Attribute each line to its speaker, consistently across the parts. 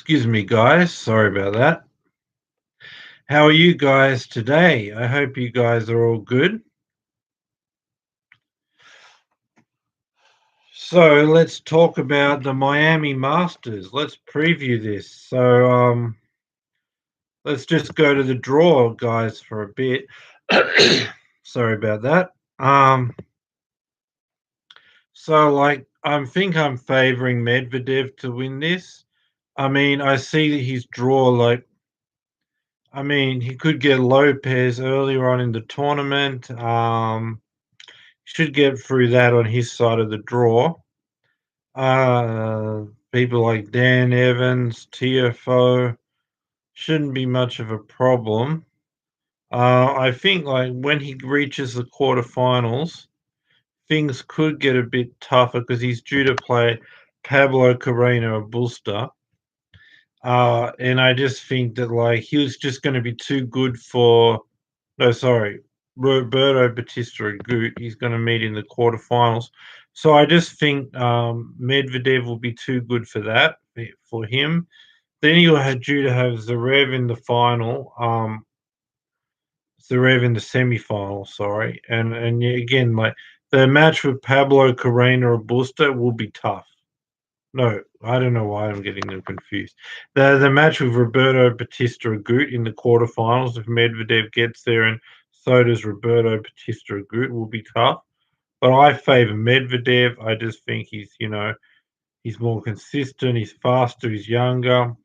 Speaker 1: Excuse me, guys. Sorry about that. How are you guys today? I hope you guys are all good. So let's talk about the Miami Masters. Let's preview this. Let's just go to the draw, guys, for a bit. Sorry about that. I think I'm favoring Medvedev to win this. I mean, I see his draw. He could get Lopez earlier on in the tournament. Should get through that on his side of the draw. People like Dan Evans, TFO shouldn't be much of a problem. I think like when he reaches the quarterfinals, things could get a bit tougher because he's due to play Pablo Carreno Busta. And I just think that like he was just going to be too good for. No, sorry, Roberto Batista Agut. He's going to meet in the quarterfinals. So I just think Medvedev will be too good for that for him. Then you'll have due to have Zerev in the final. Zerev in the semi-final. Sorry, and again like the match with Pablo Carreno Busta will be tough. No, I don't know why I'm getting them confused. The match with Roberto Batista Agut in the quarterfinals, if Medvedev gets there and so does Roberto Batista Agut, will be tough. But I favour Medvedev. I just think he's more consistent, he's faster, he's younger.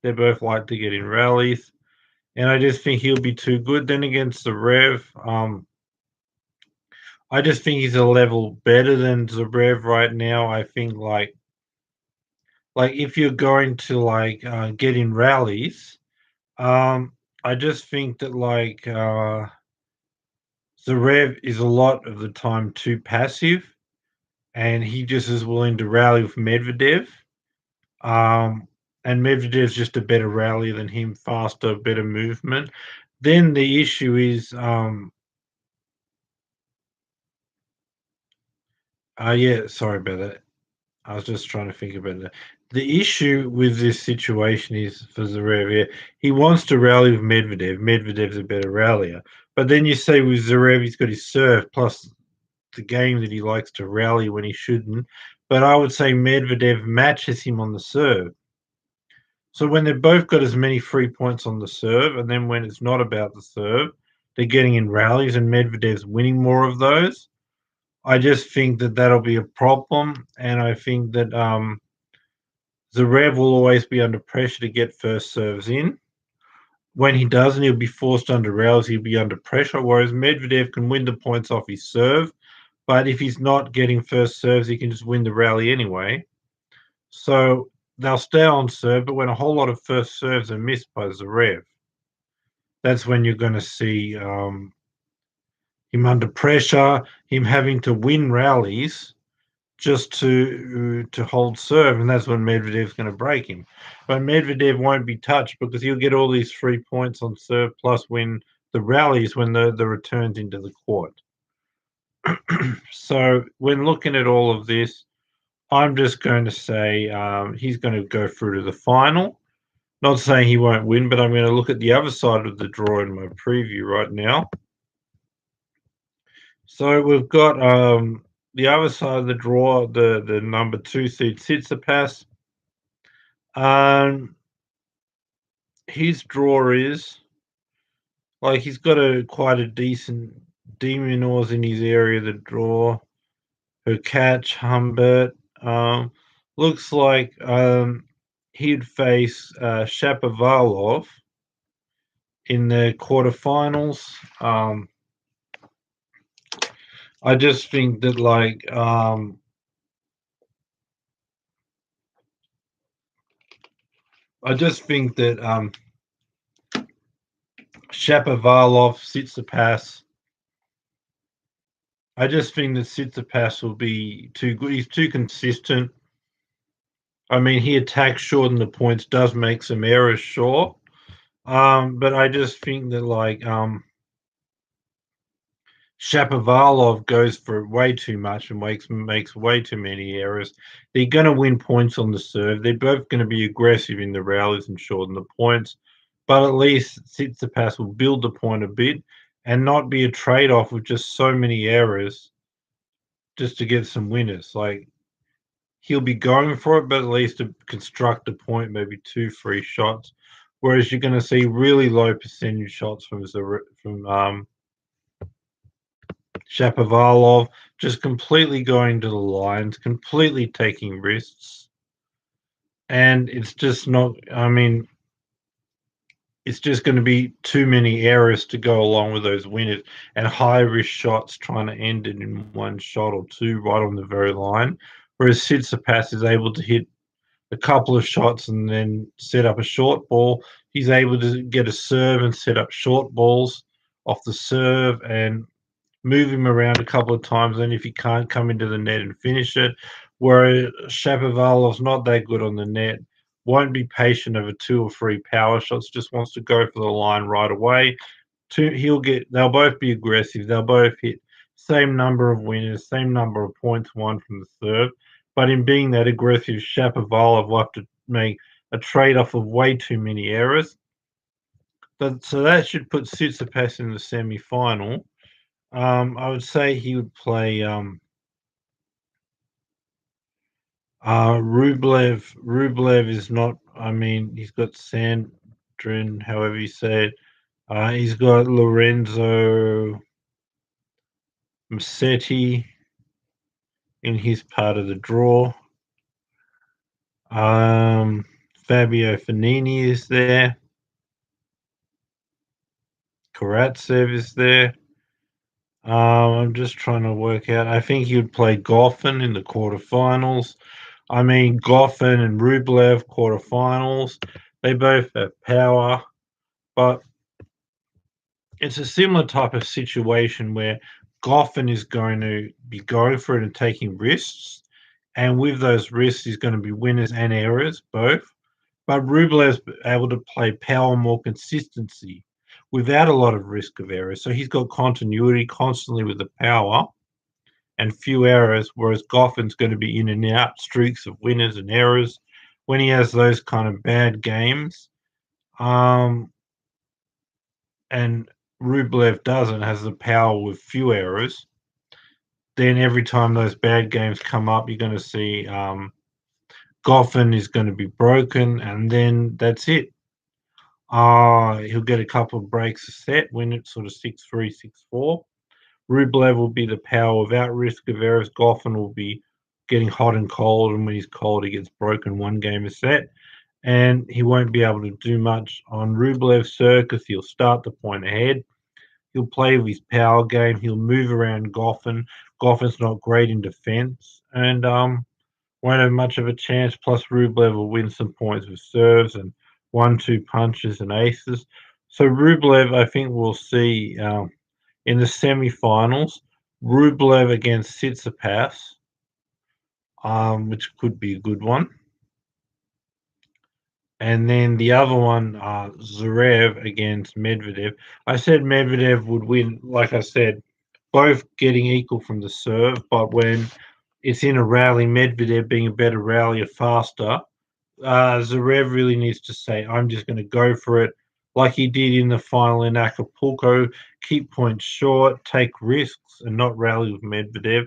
Speaker 1: They both like to get in rallies. And I just think he'll be too good. Then against Zerev, I just think he's a level better than Zerev right now. I think like if you're going to get in rallies, I just think that Zerev is a lot of the time too passive, and he just is willing to rally with Medvedev. And Medvedev's just a better rallier than him, faster, better movement. Then the issue is, yeah, sorry about that. I was just trying to think about that. The issue with this situation is for Zerev, yeah, he wants to rally with Medvedev. Medvedev's a better rallier. But then you say with Zerev, he's got his serve plus the game that he likes to rally when he shouldn't. But I would say Medvedev matches him on the serve. So when they've both got as many free points on the serve, and then when it's not about the serve, they're getting in rallies, and Medvedev's winning more of those. I just think that that'll be a problem, and I think that Zerev will always be under pressure to get first serves in. When he doesn't, he'll be forced under rails. He'll be under pressure. Whereas Medvedev can win the points off his serve, but if he's not getting first serves, he can just win the rally anyway. So they'll stay on serve, but when a whole lot of first serves are missed by Zerev, that's when you're going to see him under pressure, him having to win rallies just to hold serve, and that's when Medvedev's going to break him. But Medvedev won't be touched because he'll get all these 3 points on serve plus win the rallies when the returns into the court. So when looking at all of this, I'm just going to say he's going to go through to the final. Not saying he won't win, but I'm going to look at the other side of the draw in my preview right now. So we've got the other side of the draw, the number 2 seed Tsitsipas. His draw is like he's got quite a decent Demonors in his area of the draw. Catch Humbert. Looks like he'd face Shapovalov in the quarterfinals. I just think that Shapovalov, Tsitsipas. I just think that Tsitsipas will be too good. He's too consistent. I mean, he attacks short and the points, does make some errors, sure. But I just think that Shapovalov goes for way too much and makes way too many errors. They're going to win points on the serve. They're both going to be aggressive in the rallies and shorten the points. But at least Tsitsipas will build the point a bit and not be a trade-off with just so many errors just to get some winners. Like, he'll be going for it, but at least to construct a point, maybe 2-3 shots. Whereas you're going to see really low percentage shots from Shapovalov, just completely going to the lines, completely taking risks. And it's just not, I mean, it's just going to be too many errors to go along with those winners and high risk shots trying to end it in one shot or two right on the very line. Whereas Tsitsipas is able to hit a couple of shots and then set up a short ball. He's able to get a serve and set up short balls off the serve and move him around a couple of times. And if he can't come into the net and finish it, where Shapovalov's not that good on the net, won't be patient over 2 or 3 power shots, just wants to go for the line right away. They'll both be aggressive. They'll both hit same number of winners, same number of points won from the serve. But in being that aggressive, Shapovalov will have to make a trade-off of way too many errors. So that should put Tsitsipas in the semi-final. I would say he would play Rublev. Rublev is not. I mean, he's got Sandrin, however you say it. He's got Lorenzo Musetti in his part of the draw. Fabio Fognini is there. Karatsev is there. I'm just trying to work out. I think he would play Goffin in the quarterfinals. I mean, Goffin and Rublev quarterfinals. They both have power, but it's a similar type of situation where Goffin is going to be going for it and taking risks. And with those risks, he's going to be winners and errors, both. But Rublev's able to play power more consistency without a lot of risk of error. So he's got continuity constantly with the power and few errors, whereas Goffin's going to be in and out, streaks of winners and errors. When he has those kind of bad games, and Rublev doesn't, has the power with few errors, then every time those bad games come up, you're going to see Goffin is going to be broken, and then that's it. He'll get a couple of breaks a set, win it sort of 6-3, 6-4. Rublev will be the power without risk of errors. Goffin will be getting hot and cold, and when he's cold, he gets broken one game a set. And he won't be able to do much on Rublev's circus. He'll start the point ahead. He'll play with his power game. He'll move around Goffin. Goffin's not great in defense and won't have much of a chance. Plus, Rublev will win some points with serves and 1-2 punches and aces. So Rublev, I think we'll see in the semi-finals, Rublev against Tsitsipas, which could be a good one. And then the other one, Zerev against Medvedev. I said Medvedev would win, like I said, both getting equal from the serve, but when it's in a rally, Medvedev being a better rallier, faster, Zerev really needs to say, I'm just going to go for it like he did in the final in Acapulco, keep points short, take risks, and not rally with Medvedev.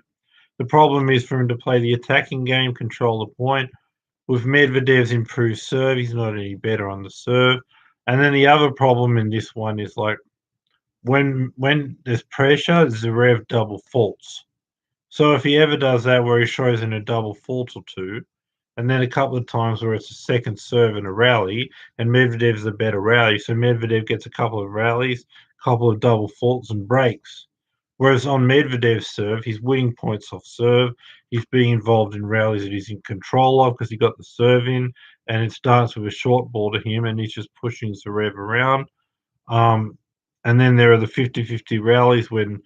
Speaker 1: The problem is for him to play the attacking game, control the point. With Medvedev's improved serve, he's not any better on the serve. And then the other problem in this one is like when there's pressure, Zerev double faults. So if he ever does that where he shows in a double fault or two, and then a couple of times where it's a second serve in a rally, and Medvedev's a better rally, so Medvedev gets a couple of rallies, a couple of double faults and breaks. Whereas on Medvedev's serve, he's winning points off serve. He's being involved in rallies that he's in control of because he got the serve in, and it starts with a short ball to him, and he's just pushing Zerev around. Um, and then there are the 50-50 rallies when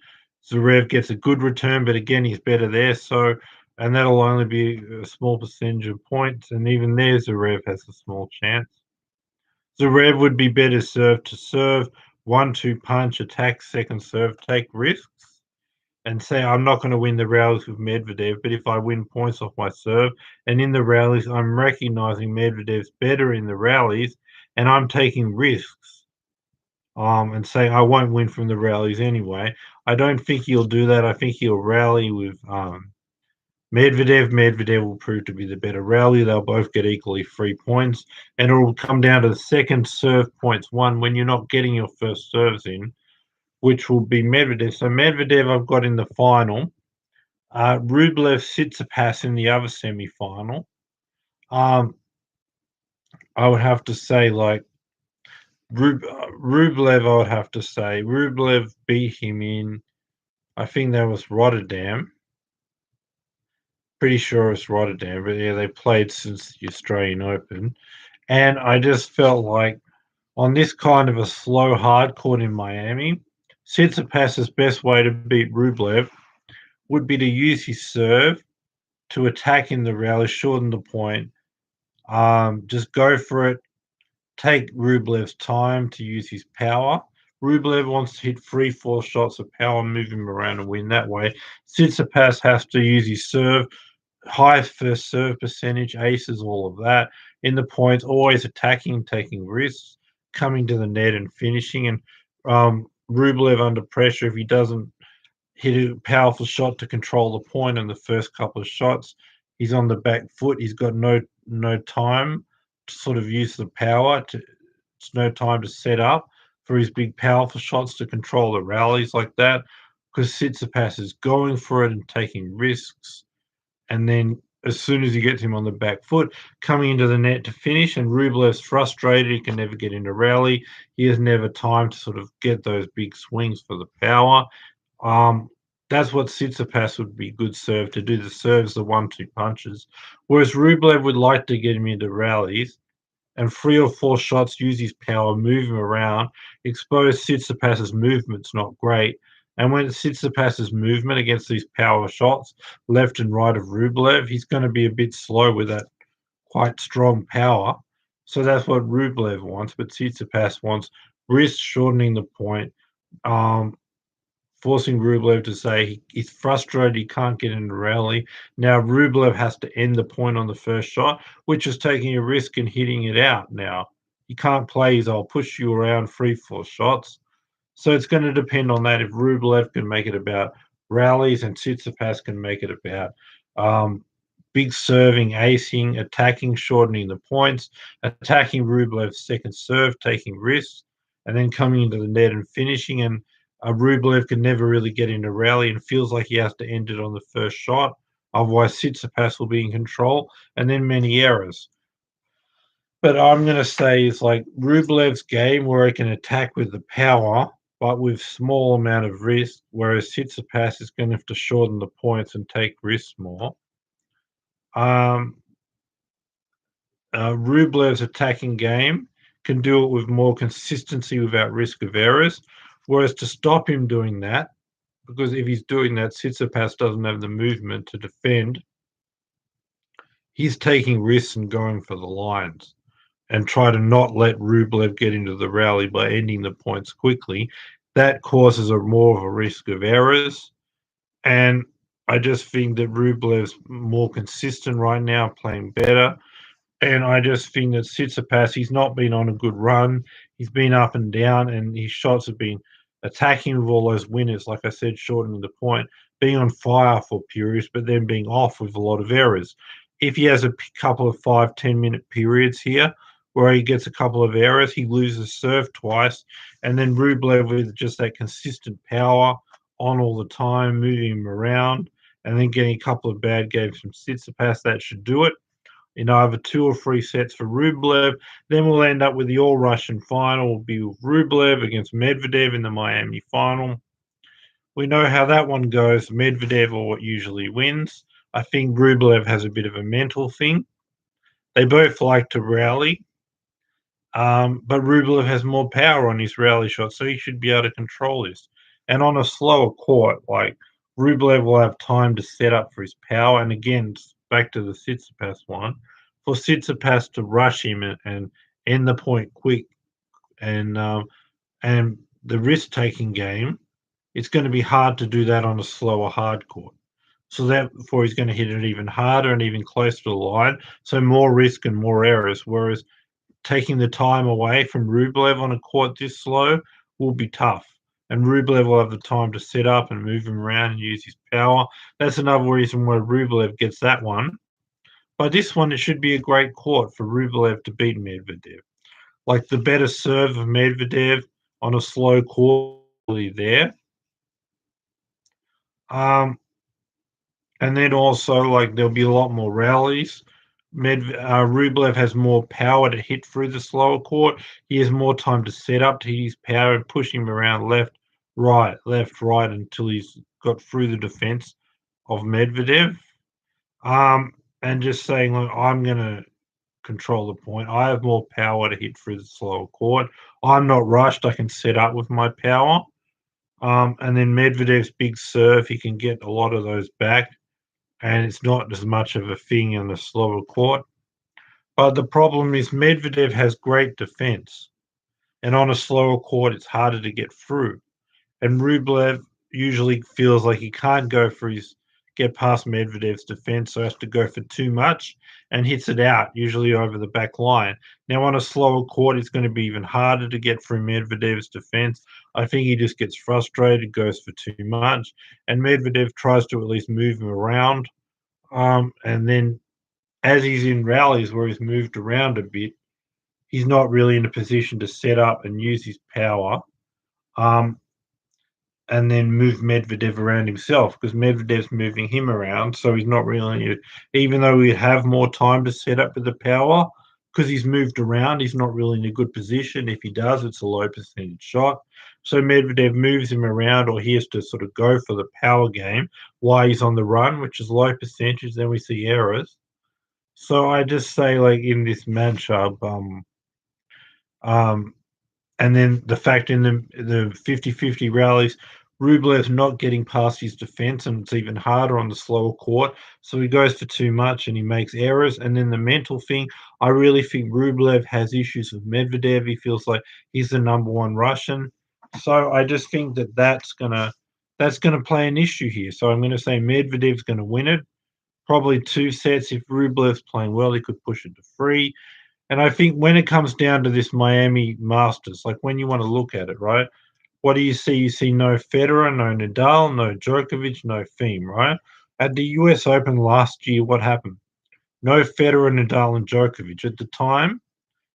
Speaker 1: Zerev gets a good return, but again, he's better there. So, and that'll only be a small percentage of points. And even there, Zerev has a small chance. Zerev would be better served to serve, 1-2 punch, attack, second serve, take risks. and say I'm not going to win the rallies with Medvedev, but if I win points off my serve, and in the rallies I'm recognizing Medvedev's better in the rallies, and I'm taking risks, and saying I won't win from the rallies anyway. I don't think he'll do that. I think he'll rally with Medvedev. Medvedev will prove to be the better rally. They'll both get equally 3 points, and it will come down to the second serve points won when you're not getting your first serves in, which will be Medvedev. So Medvedev I've got in the final. Rublev Tsitsipas in the other semi-final. I would have to say like Rublev. I would have to say Rublev beat him in. I think that was Rotterdam. Pretty sure it's Rotterdam, but yeah, they played since the Australian Open, and I just felt like on this kind of a slow hard court in Miami, Tsitsipas's best way to beat Rublev would be to use his serve to attack in the rally, shorten the point, just go for it, take Rublev's time to use his power. Rublev wants to hit 3, 4 shots of power, move him around and win that way. Tsitsipas has to use his serve, high first serve percentage, aces, all of that. In the points, always attacking, taking risks, coming to the net and finishing. And Rublev under pressure, if he doesn't hit a powerful shot to control the point in the first couple of shots, he's on the back foot. He's got no time to sort of use the power. It's no time to set up for his big powerful shots to control the rallies like that, because Tsitsipas is going for it and taking risks, and then as soon as he gets him on the back foot, coming into the net to finish, and Rublev's frustrated, he can never get into rally. He has never time to sort of get those big swings for the power. Um, that's what Tsitsipas would be good serve to do. The serves, the 1-2 punches. Whereas Rublev would like to get him into rallies and 3 or 4 shots, use his power, move him around, expose Tsitsipas's movement's not great. And when Tsitsipas's movement against these power shots, left and right of Rublev, he's going to be a bit slow with that quite strong power. So that's what Rublev wants, but Tsitsipas wants wrist shortening the point, um, forcing Rublev to say he's frustrated, he can't get in the rally. Now Rublev has to end the point on the first shot, which is taking a risk and hitting it out now. He can't play his I'll push you around 3, 4 shots. So it's going to depend on that. If Rublev can make it about rallies and Tsitsipas can make it about um, big serving, acing, attacking, shortening the points, attacking Rublev's second serve, taking risks, and then coming into the net and finishing. And Rublev can never really get into rally and feels like he has to end it on the first shot. Otherwise, Tsitsipas will be in control, and then many errors. But I'm going to say it's like Rublev's game where he can attack with the power, but with small amount of risk, whereas Tsitsipas is going to have to shorten the points and take risks more. Um, Rublev's attacking game can do it with more consistency without risk of errors, whereas to stop him doing that, because if he's doing that, Tsitsipas doesn't have the movement to defend. He's taking risks and going for the lines and try to not let Rublev get into the rally by ending the points quickly. That causes a more of a risk of errors. And I just think that Rublev's more consistent right now, playing better. And I just think that Tsitsipas, he's not been on a good run. He's been up and down, and his shots have been attacking with all those winners, like I said, shortening the point, being on fire for periods, but then being off with a lot of errors. If he has a couple of 5-10 minute periods here where he gets a couple of errors, he loses serve twice, and then Rublev with just that consistent power on all the time, moving him around, and then getting a couple of bad games from Tsitsipas, that should do it in either 2 or 3 sets for Rublev. Then we'll end up with the all-Russian final. Will be with Rublev against Medvedev in the Miami final. We know how that one goes. Medvedev or what usually wins. I think Rublev has a bit of a mental thing. They both like to rally, but Rublev has more power on his rally shot, so he should be able to control this. And on a slower court, like Rublev will have time to set up for his power. And again, back to the Tsitsipas one, for Tsitsipas to rush him and end the point quick, and the risk-taking game it's going to be hard to do that on a slower hard court. So therefore, he's going to hit it even harder and even closer to the line. So more risk and more errors. Whereas taking the time away from Rublev on a court this slow will be tough. And Rublev will have the time to set up and move him around and use his power. That's another reason why Rublev gets that one. By this one, it should be a great court for Rublev to beat Medvedev. Like the better serve of Medvedev on a slow court there. And then also, like, there'll be a lot more rallies. Rublev has more power to hit through the slower court. He has more time to set up to hit his power and push him around left, right until he's got through the defense of Medvedev. And just saying, like, I'm going to control the point. I have more power to hit through the slower court. I'm not rushed. I can set up with my power. And then Medvedev's big serve, he can get a lot of those back, and it's not as much of a thing in the slower court. But the problem is Medvedev has great defense, and on a slower court, it's harder to get through. And Rublev usually feels like he can't get past Medvedev's defense, so has to go for too much and hits it out, usually over the back line. Now, on a slower court, it's going to be even harder to get through Medvedev's defense. I think he just gets frustrated, goes for too much, and Medvedev tries to at least move him around. And then as he's in rallies where he's moved around a bit, he's not really in a position to set up and use his power. And then move Medvedev around himself because Medvedev's moving him around. So he's not really, even though we have more time to set up with the power, because he's moved around, he's not really in a good position. If he does, it's a low percentage shot. So Medvedev moves him around, or he has to sort of go for the power game while he's on the run, which is low percentage. Then we see errors. So I just say, like, in this matchup, and then the fact in the 50-50 rallies, Rublev's not getting past his defense, and it's even harder on the slower court. So he goes for too much and he makes errors. And then the mental thing, I really think Rublev has issues with Medvedev. He feels like he's the number one Russian. So I just think that that's gonna play an issue here. So I'm gonna say Medvedev's gonna win it. Probably 2 sets. If Rublev's playing well, he could push it to 3. And I think when it comes down to this Miami Masters, like when you want to look at it, right? What do you see? You see no Federer, no Nadal, no Djokovic, no Thiem, right? At the US Open last year, what happened? No Federer, Nadal, and Djokovic. At the time,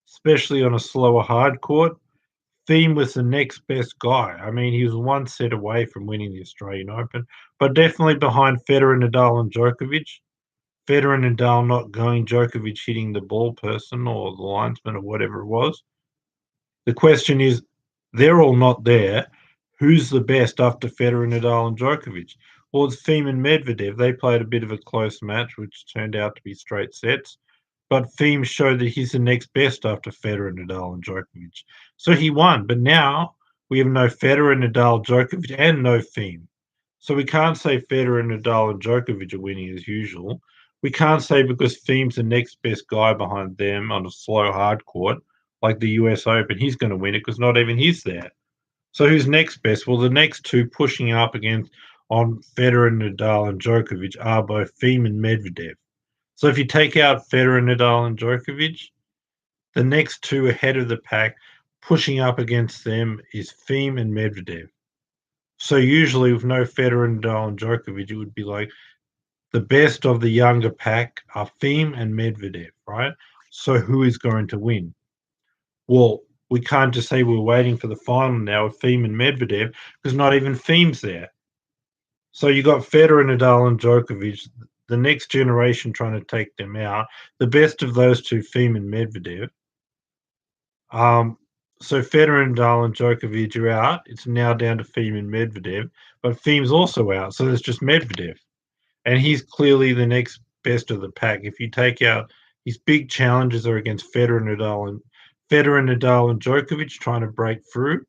Speaker 1: especially on a slower hard court, Thiem was the next best guy. I mean, he was 1 set away from winning the Australian Open, but definitely behind Federer, Nadal, and Djokovic. Federer and Nadal not going, Djokovic hitting the ball person or the linesman or whatever it was. The question is, they're all not there. Who's the best after Federer, Nadal, and Djokovic? Well, it's Thiem and Medvedev. They played a bit of a close match, which turned out to be straight sets. But Thiem showed that he's the next best after Federer, Nadal, and Djokovic. So he won. But now we have no Federer, Nadal, Djokovic, and no Thiem. So we can't say Federer, Nadal, and Djokovic are winning as usual. We can't say because Thiem's the next best guy behind them on a slow hard court, like the US Open, he's going to win it because not even he's there. So who's next best? Well, the next two pushing up against on Federer, Nadal, and Djokovic are both Thiem and Medvedev. So if you take out Federer, Nadal, and Djokovic, the next two ahead of the pack pushing up against them is Thiem and Medvedev. So usually with no Federer, Nadal, and Djokovic, it would be like the best of the younger pack are Thiem and Medvedev, right? So who is going to win? Well, we can't just say we're waiting for the final now with Thiem and Medvedev because not even Thiem's there. So you got Federer, Nadal, and Djokovic, the next generation trying to take them out. The best of those two, Thiem and Medvedev. So Federer, Nadal, and Djokovic are out. It's now down to Thiem and Medvedev, but Thiem's also out, so there's just Medvedev. And he's clearly the next best of the pack. If you take out his big challenges are against Federer, Nadal, and Djokovic trying to break through.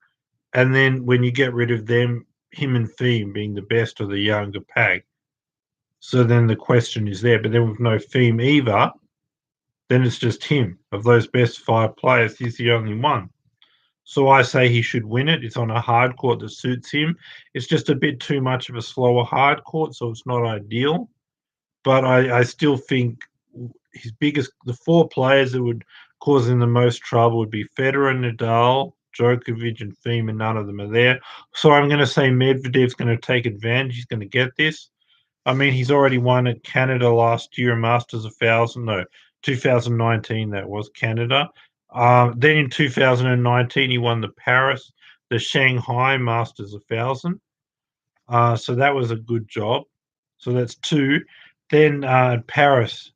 Speaker 1: And then when you get rid of them, him and Thiem being the best of the younger pack. So then the question is there. But then with no Thiem either, then it's just him. Of those best 5 players, he's the only one. So I say he should win it. It's on a hard court that suits him. It's just a bit too much of a slower hard court, so it's not ideal. But I still think the four players that would cause him the most trouble would be Federer, Nadal, Djokovic, and Thiem, and none of them are there. So I'm going to say Medvedev's going to take advantage. He's going to get this. I mean, he's already won at Canada last year, Masters 1000. No, 2019 that was Canada. Then in 2019 he won the Shanghai Masters 1000. So that was a good job. So that's two. Then Paris.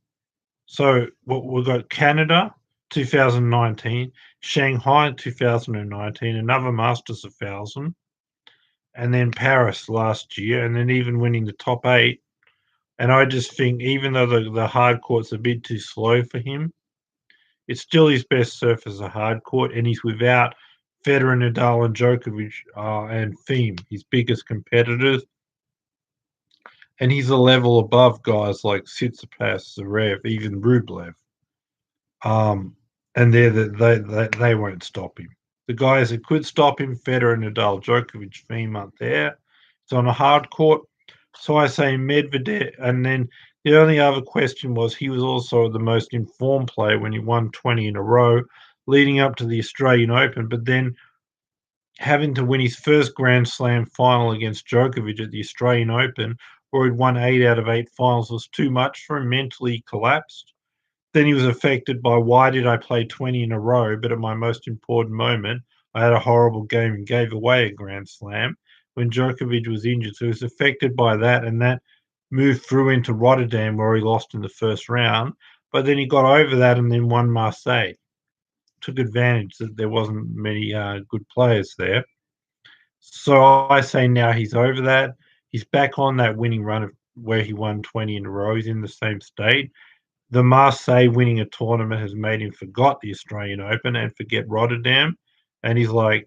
Speaker 1: So we've got Canada 2019, Shanghai 2019, another Masters 1000, and then Paris last year, and then even winning the top eight. And I just think even though the hard court's a bit too slow for him, it's still his best surface, a hard court, and he's without Federer, Nadal, and Djokovic and Thiem, his biggest competitors. And he's a level above guys like Tsitsipas, Zerev, even Rublev. And they won't stop him. The guys that could stop him, Federer, Nadal, Djokovic, Thiem aren't there. It's on a hard court. So I say Medvedev. And then the only other question was he was also the most informed player when he won 20 in a row leading up to the Australian Open. But then having to win his first Grand Slam final against Djokovic at the Australian Open, where he'd won 8 out of 8 finals, was too much for him. Mentally collapsed. Then he was affected by why did I play 20 in a row, but at my most important moment, I had a horrible game and gave away a Grand Slam when Djokovic was injured. So he was affected by that, and that moved through into Rotterdam where he lost in the first round. But then he got over that and then won Marseille. Took advantage that there wasn't many good players there. So I say now he's over that. He's back on that winning run of where he won 20 in a row. He's in the same state. The Marseille winning a tournament has made him forgot the Australian Open and forget Rotterdam. And he's like,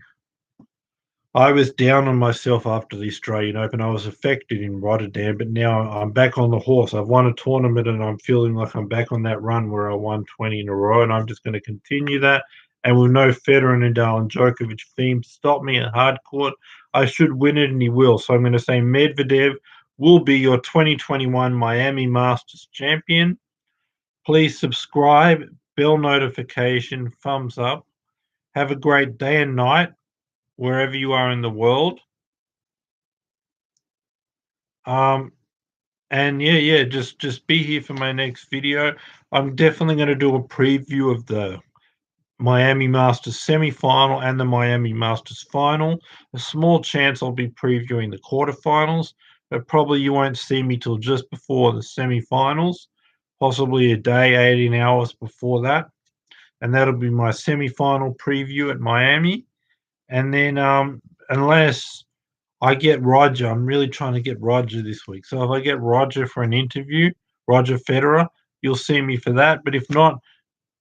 Speaker 1: I was down on myself after the Australian Open. I was affected in Rotterdam, but now I'm back on the horse. I've won a tournament and I'm feeling like I'm back on that run where I won 20 in a row, and I'm just going to continue that. And with no Federer, Nadal, and Djokovic theme to stop me at hard court, I should win it, and he will. So I'm going to say Medvedev will be your 2021 Miami Masters champion. Please subscribe, bell notification, thumbs up. Have a great day and night wherever you are in the world. And yeah, just be here for my next video. I'm definitely going to do a preview of the Miami Masters semi-final and the Miami Masters final. A small chance I'll be previewing the quarterfinals, but probably you won't see me till just before the semi-finals, possibly a day, 18 hours before that. And that'll be my semi-final preview at Miami. And then unless I get Roger, I'm really trying to get Roger this week. So if I get Roger for an interview, Roger Federer, you'll see me for that. But if not,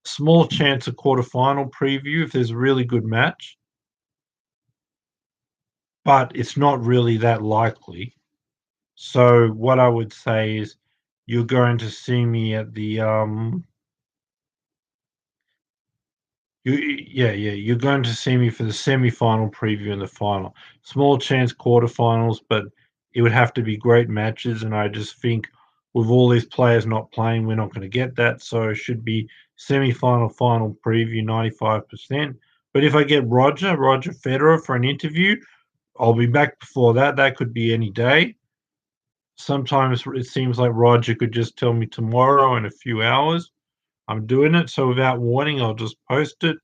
Speaker 1: small chance of quarterfinal preview if there's a really good match. But it's not really that likely. So what I would say is you're going to see me at the you're going to see me for the semi-final preview and the final. Small chance quarterfinals, but it would have to be great matches, and I just think with all these players not playing, we're not going to get that. So it should be semi-final, final preview, 95%. But if I get Roger Federer for an interview, I'll be back before that. That could be any day. Sometimes it seems like Roger could just tell me tomorrow in a few hours. I'm doing it, so without warning, I'll just post it.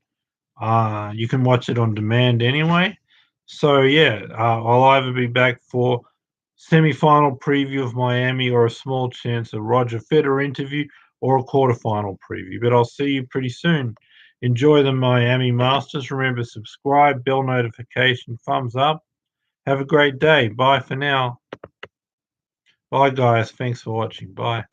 Speaker 1: You can watch it on demand anyway. So yeah, I'll either be back for semi-final preview of Miami or a small chance of Roger Federer interview or a quarterfinal preview. But I'll see you pretty soon. Enjoy the Miami Masters. Remember, subscribe, bell notification, thumbs up. Have a great day. Bye for now. Bye, guys. Thanks for watching. Bye.